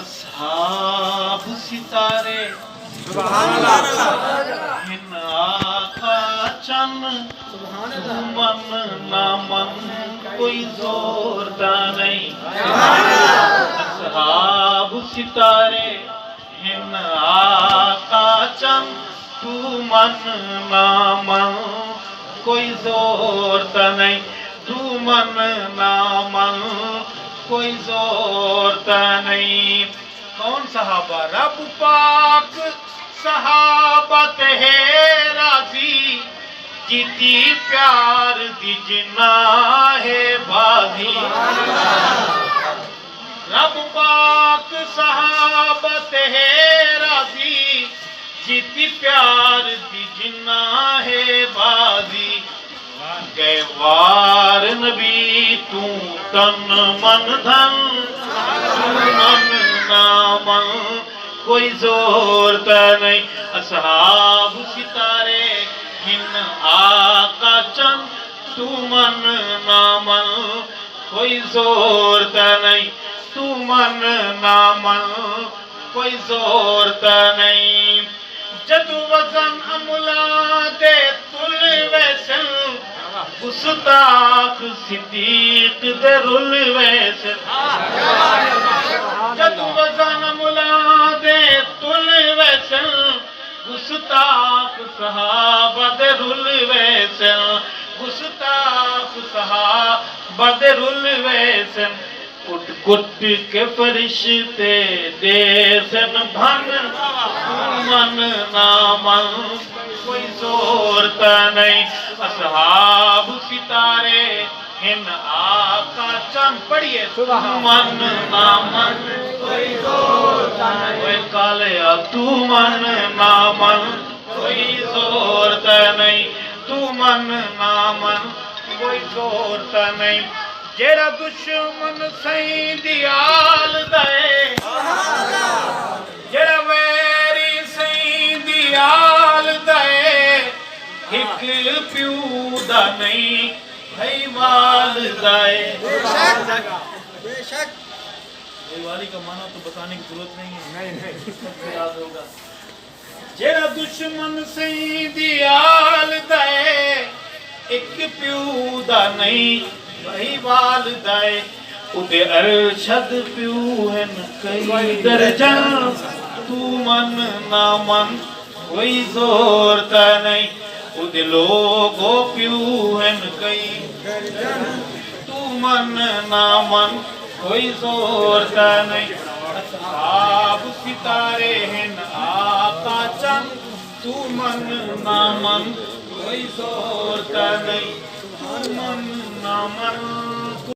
اصحاب ستارے ہن آقا چن من نامن کوئی زور دا نہیں اصحاب ستارے ہن آقا چن تو من نامن کوئی زور دا نہیں تو من نامن کوئی زور دا نہیں کون صحابہ رب پاک صحابہ ہے راضی جیتی پیار دی جناح بازی رب پاک صحابہ ہے راضی جیتی پیار دی جناح بازی گئے وار نبی تو تن من دھن من نامن کوئی زور تا نہیں اصحاب ستارے ہن آقا چند تو من نامن کوئی زور تا نہیں تو من نامن کوئی زور تا نہیں جدو وزن املا دے تل ویسن گستاخ صدیق دے رل ویسن جدو وزن املا دے تل ویسن گستاخ صحابہ دے رل ویسن گستاخ صحابہ دے رل ویسن کٹ کٹ کے فرشتے دے سن بھن من نامن کوئی زور تا نہیں اصحاب ستارے ہن آقا چند پڑھئے من نامن کوئی زور تا نہیں کالیا تو من نامن کوئی زور تا نہیں تو من نامن کوئی زور تا نہیں جیڑا دشمن سائیں دیال دائے جیڑا ویری سائیں دیال دائے ایک پیو دا نہیں بھائی وال دائے بے شک بھائی والی کا معنی تو بتانے کی ضرورت نہیں ہے یاد ہوگا جیڑا دشمن سائیں دیال دائے ایک پیو دا نہیں بھائی والدائے ادھے ارشد پیو ہیں کئی درجہ تو من نامن کوئی زور تا نہیں ادھے لوگو پیو ہیں کئی درجہ تو من نامن کوئی زور تا نہیں اصحاب ستارے ہیں آقا چند تو من نامن کوئی زور تا نہیں من نامن